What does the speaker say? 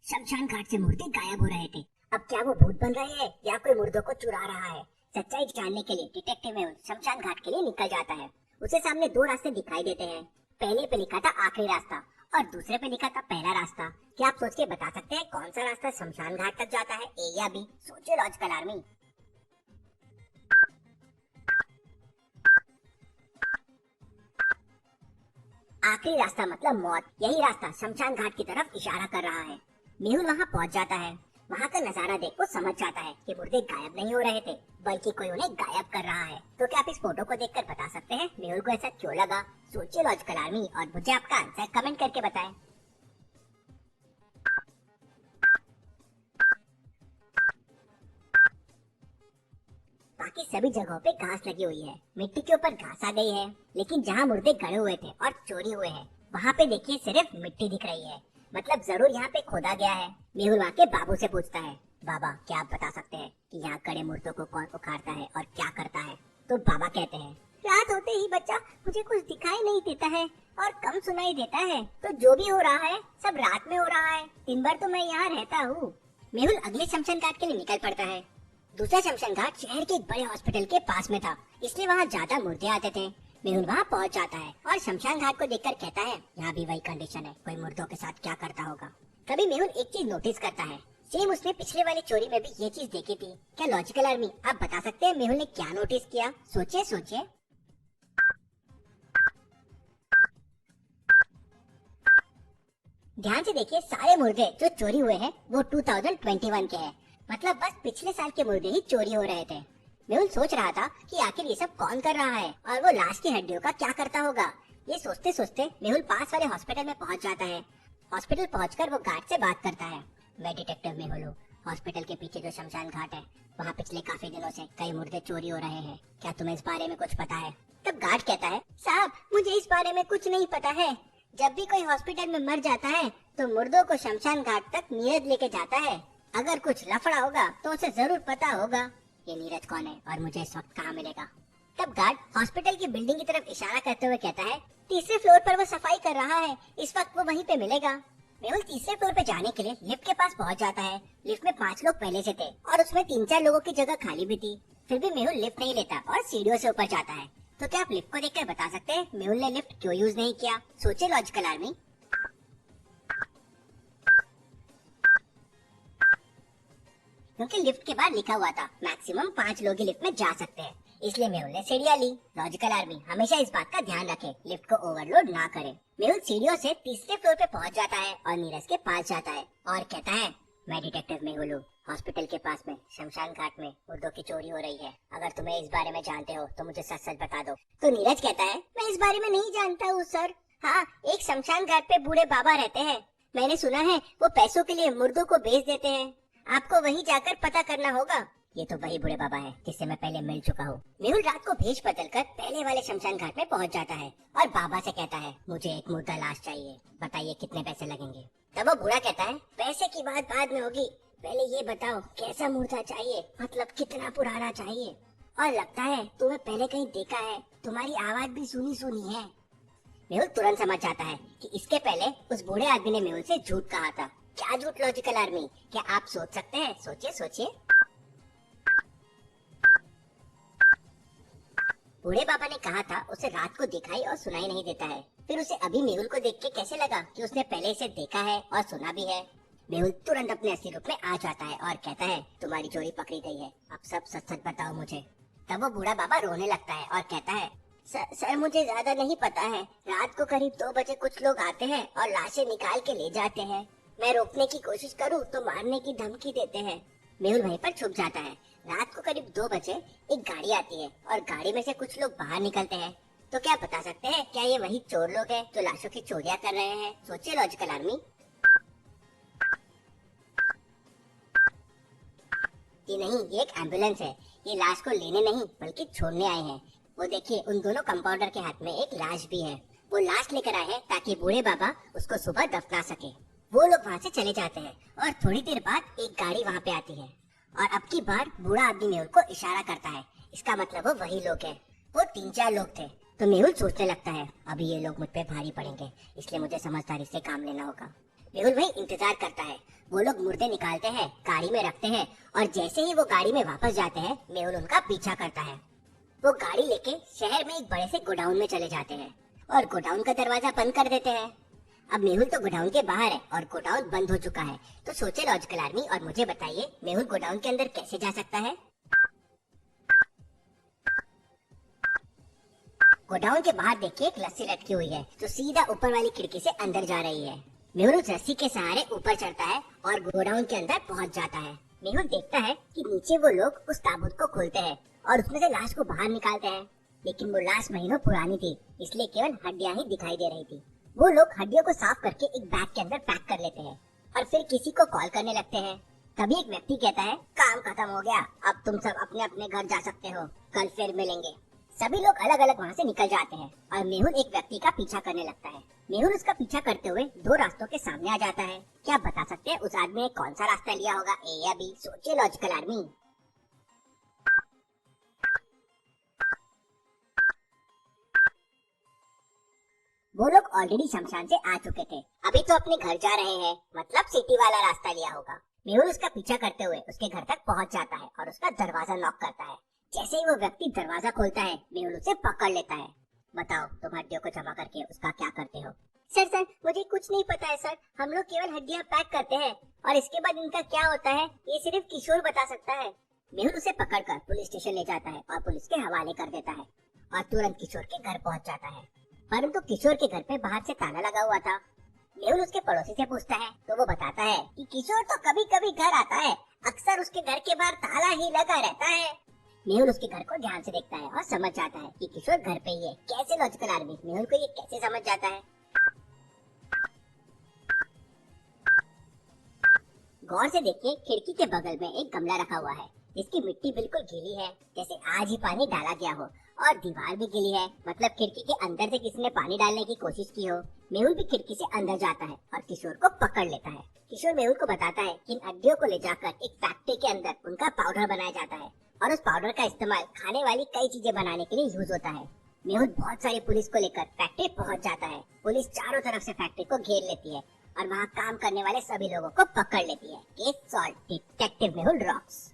शमशान घाट से मुर्दे गायब हो रहे थे। अब क्या वो भूत बन रहे हैं या कोई मुर्दों को चुरा रहा है? सच्चाई जानने के लिए डिटेक्टिव मेहुल शमशान घाट के लिए निकल जाता है। उसे सामने दो रास्ते दिखाई देते हैं। पहले पे लिखा था आखिरी रास्ता और दूसरे पे लिखा था पहला रास्ता। क्या आप सोच के बता सकते हैं कौन सा रास्ता शमशान घाट तक जाता है, ए या बी? सोचिए लॉजिकल आर्मी। आखिरी रास्ता मतलब मौत। यही रास्ता शमशान घाट की तरफ इशारा कर रहा है। मेहुल वहां पहुंच जाता है। वहां का नजारा देख वो समझ जाता है कि मुर्दे गायब नहीं हो रहे थे, बल्कि कोई उन्हें गायब कर रहा है। तो क्या आप इस फोटो को देखकर बता सकते हैं मेहुल को ऐसा क्यों लगा? सोचिए लॉजिकल आर्मी और मुझे आपका आंसर कमेंट करके बताएं। बाकी सभी जगहों पे घास लगी हुई है, मिट्टी के ऊपर घास आ गई है, लेकिन जहाँ मुर्दे गड़े हुए थे और चोरी हुए हैं वहाँ पे देखिए सिर्फ मिट्टी दिख रही है। मतलब जरूर यहाँ पे खोदा गया है। मेहुल वहाँ के बाबू से पूछता है, बाबा क्या आप बता सकते हैं कि यहाँ गड़े मुर्दों को कौन उखाड़ता है और क्या करता है? तो बाबा कहते हैं, रात होते ही बच्चा मुझे कुछ दिखाई नहीं देता है और कम सुनाई देता है, तो जो भी हो रहा है सब रात में हो रहा है। दिन भर तो मैं यहाँ रहता हूँ। मेहुल अगले शमशान घाट के लिए निकल पड़ता है। दूसरा शमशान घाट शहर के एक बड़े हॉस्पिटल के पास में था, इसलिए वहाँ ज्यादा मुर्दे आते थे। मेहुल वहाँ पहुँच जाता है और शमशान घाट को देखकर कहता है, यहाँ भी वही कंडीशन है, कोई मुर्दों के साथ क्या करता होगा? तभी मेहुल एक चीज नोटिस करता है, सेम उसने पिछले वाली चोरी में भी ये चीज देखी थी। क्या लॉजिकल आर्मी आप बता सकते हैं मेहुल ने क्या नोटिस किया? सोचिए सोचिए। ध्यान से देखिए, सारे मुर्दे जो चोरी हुए हैं वो 2021 के हैं। मतलब बस पिछले साल के मुर्दे ही चोरी हो रहे थे। मेहुल सोच रहा था कि आखिर ये सब कौन कर रहा है और वो लाश की हड्डियों का क्या करता होगा। ये सोचते सोचते मेहुल पास वाले हॉस्पिटल में पहुंच जाता है। हॉस्पिटल पहुंचकर वो गार्ड से बात करता है, मैं डिटेक्टिव मेहुल हूँ। हॉस्पिटल के पीछे जो शमशान घाट है वहाँ पिछले काफी दिनों से कई मुर्दे चोरी हो रहे हैं, क्या तुम्हें इस बारे में कुछ पता है? तब गार्ड कहता है, साहब मुझे इस बारे में कुछ नहीं पता है। जब भी कोई हॉस्पिटल में मर जाता है तो मुर्दों को शमशान घाट तक नीरज लेके जाता है। अगर कुछ लफड़ा होगा तो उसे जरूर पता होगा ये नीरज कौन है और मुझे इस वक्त कहाँ मिलेगा। तब गार्ड हॉस्पिटल की बिल्डिंग की तरफ इशारा करते हुए कहता है, तीसरे फ्लोर पर वो सफाई कर रहा है, इस वक्त वो वहीं पे मिलेगा। मेहुल तीसरे फ्लोर पे जाने के लिए लिफ्ट के पास पहुंच जाता है। लिफ्ट में 5 लोग पहले से थे और उसमें 3-4 लोगों की जगह खाली भी थी। फिर भी मेहुल लिफ्ट नहीं लेता और सीढ़ियों से ऊपर जाता है। तो क्या आप लिफ्ट को देखकर बता सकते हैं मेहुल ने लिफ्ट क्यों यूज नहीं किया? सोचिए लॉजिकल आर्मी। क्योंकि लिफ्ट के बाद लिखा हुआ था मैक्सिमम 5 लोग ही लिफ्ट में जा सकते हैं, इसलिए मेहुल ने सीढ़ियां ली। लॉजिकल आर्मी हमेशा इस बात का ध्यान रखे, लिफ्ट को ओवरलोड ना करे। मेहुल सीढ़ियों से तीसरे फ्लोर पे पहुंच जाता है और नीरज के पास जाता है और कहता है, मैं डिटेक्टिव मेहुल हूँ। हॉस्पिटल के पास में शमशान घाट में मुर्दों की चोरी हो रही है, अगर तुम्हें इस बारे में जानते हो तो मुझे सच सच बता दो। तो नीरज कहता है, मैं इस बारे में नहीं जानता हूँ सर। हाँ, एक शमशान घाट पे बूढ़े बाबा रहते हैं, मैंने सुना है वो पैसों के लिए मुर्दों को बेच देते हैं, आपको वहीं जाकर पता करना होगा। ये तो वही बूढ़े बाबा है जिससे मैं पहले मिल चुका हूँ। मेहुल रात को भेष बदलकर पहले वाले शमशान घाट में पहुँच जाता है और बाबा से कहता है, मुझे एक मुर्दा लाश चाहिए, बताइए कितने पैसे लगेंगे? तब वो बूढ़ा कहता है, पैसे की बात बाद में होगी, पहले ये बताओ कैसा मुर्दा चाहिए, मतलब कितना पुराना चाहिए? और लगता है तुम्हें पहले कहीं देखा है, तुम्हारी आवाज भी सुनी सुनी है। मेहुल तुरंत समझ जाता है कि इसके पहले उस बूढ़े आदमी ने मेहुल से झूठ कहा था। क्या झूठ लॉजिकल आर्मी? क्या आप सोच सकते हैं? सोचिए सोचिए। बूढ़े बाबा ने कहा था उसे रात को दिखाई और सुनाई नहीं देता है, फिर उसे अभी मेहुल को देख के कैसे लगा कि उसने पहले इसे देखा है और सुना भी है? मेहुल तुरंत अपने असली रूप में आ जाता है और कहता है, तुम्हारी चोरी पकड़ी गई है, अब सब सच सच बताओ मुझे। तब वो बूढ़ा बाबा रोने लगता है और कहता है, सर मुझे ज्यादा नहीं पता है, रात को करीब 2 बजे कुछ लोग आते हैं और लाशें निकाल के ले जाते हैं, मैं रोकने की कोशिश करूं तो मारने की धमकी देते हैं। मेहुल वहीं पर छुप जाता है। रात को करीब 2 बजे एक गाड़ी आती है और गाड़ी में से कुछ लोग बाहर निकलते हैं। तो क्या बता सकते हैं क्या ये वही चोर लोग हैं जो लाशों की चोरियां कर रहे हैं? सोचिए लॉजिकल आर्मी। ये नहीं, ये एक एम्बुलेंस है, ये लाश को लेने नहीं बल्कि छोड़ने आए हैं। वो देखिए उन दोनों कंपाउंडर के हाथ में एक लाश भी है, वो लाश लेकर आए हैं ताकि बूढ़े बाबा उसको सुबह दफना सके। वो लोग वहाँ से चले जाते हैं और थोड़ी देर बाद एक गाड़ी वहाँ पे आती है और अब की बार बूढ़ा आदमी मेहुल को इशारा करता है, इसका मतलब वो वही लोग हैं। वो 3-4 लोग थे। तो मेहुल सोचने लगता है, अभी ये लोग मुझ पे भारी पड़ेंगे, इसलिए मुझे समझदारी से काम लेना होगा। मेहुल वही इंतजार करता है। वो लोग मुर्दे निकालते हैं, गाड़ी में रखते हैं और जैसे ही वो गाड़ी में वापस जाते हैं मेहुल उनका पीछा करता है। वो गाड़ी लेके शहर में एक बड़े से गोडाउन में चले जाते हैं और गोडाउन का दरवाजा बंद कर देते हैं। अब मेहुल तो गोडाउन के बाहर है और गोडाउन बंद हो चुका है। तो सोचे लॉजिकल आर्मी और मुझे बताइए मेहुल गोडाउन के अंदर कैसे जा सकता है। गोडाउन के बाहर देखिए एक रस्सी लटकी हुई है जो सीधा ऊपर वाली खिड़की से अंदर जा रही है। मेहुल उस रस्सी के सहारे ऊपर चढ़ता है और गोडाउन के अंदर पहुंच जाता है। मेहुल देखता है कि नीचे वो लोग उस ताबूत को खोलते हैं और उसमें से लाश को बाहर निकालते हैं, लेकिन वो लाश महीनों पुरानी थी इसलिए केवल हड्डियां ही दिखाई दे रही थी। वो लोग हड्डियों को साफ करके एक बैग के अंदर पैक कर लेते हैं और फिर किसी को कॉल करने लगते हैं। तभी एक व्यक्ति कहता है, काम खत्म हो गया, अब तुम सब अपने अपने घर जा सकते हो, कल फिर मिलेंगे। सभी लोग अलग अलग वहाँ से निकल जाते हैं और मेहुल एक व्यक्ति का पीछा करने लगता है। मेहुल उसका पीछा करते हुए दो रास्तों के सामने आ जाता है। क्या आप बता सकते हैं उस आदमी ने कौन सा रास्ता लिया होगा, ए या बी? सोचिए लॉजिकल आर्मी। वो लोग ऑलरेडी शमशान से आ चुके थे, अभी तो अपने घर जा रहे हैं, मतलब सिटी वाला रास्ता लिया होगा। मेहुल उसका पीछा करते हुए उसके घर तक पहुंच जाता है और उसका दरवाजा नॉक करता है। जैसे ही वो व्यक्ति दरवाजा खोलता है मेहुल उसे पकड़ लेता है। बताओ तुम हड्डियों को जमा करके उसका क्या करते हो? सर मुझे कुछ नहीं पता है सर, हम लोग केवल हड्डियां पैक करते हैं और इसके बाद इनका क्या होता है ये सिर्फ किशोर बता सकता है। मेहुल उसे पकड़कर पुलिस स्टेशन ले जाता है और पुलिस के हवाले कर देता है और तुरंत किशोर के घर पहुंच जाता है। परंतु किशोर के घर पे बाहर से ताला लगा हुआ था। मेहुल उसके पड़ोसी से पूछता है तो वो बताता है कि किशोर तो कभी कभी घर आता है, अक्सर उसके घर के बाहर ताला ही लगा रहता है। मेहुल उसके घर को ध्यान से देखता है और समझ जाता है कि किशोर घर पे ही है। कैसे लॉजिकल आर्मी, मेहुल को ये कैसे समझ जाता है? गौर से देखिए, खिड़की के बगल में एक गमला रखा हुआ है जिसकी मिट्टी बिल्कुल गीली है, जैसे आज ही पानी डाला गया हो, और दीवार भी गीली है, मतलब खिड़की के अंदर से किसी ने पानी डालने की कोशिश की हो। मेहुल भी खिड़की से अंदर जाता है और किशोर को पकड़ लेता है। किशोर मेहुल को बताता है कि इन हड्डियों को ले जाकर एक फैक्ट्री के अंदर उनका पाउडर बनाया जाता है और उस पाउडर का इस्तेमाल खाने वाली कई चीजें बनाने के लिए यूज होता है। मेहुल बहुत सारी पुलिस को लेकर फैक्ट्री पहुंच जाता है। पुलिस चारों तरफ से फैक्ट्री को घेर लेती है और वहाँ काम करने वाले सभी लोगों को पकड़ लेती है। Case solve, detective Mehul rocks.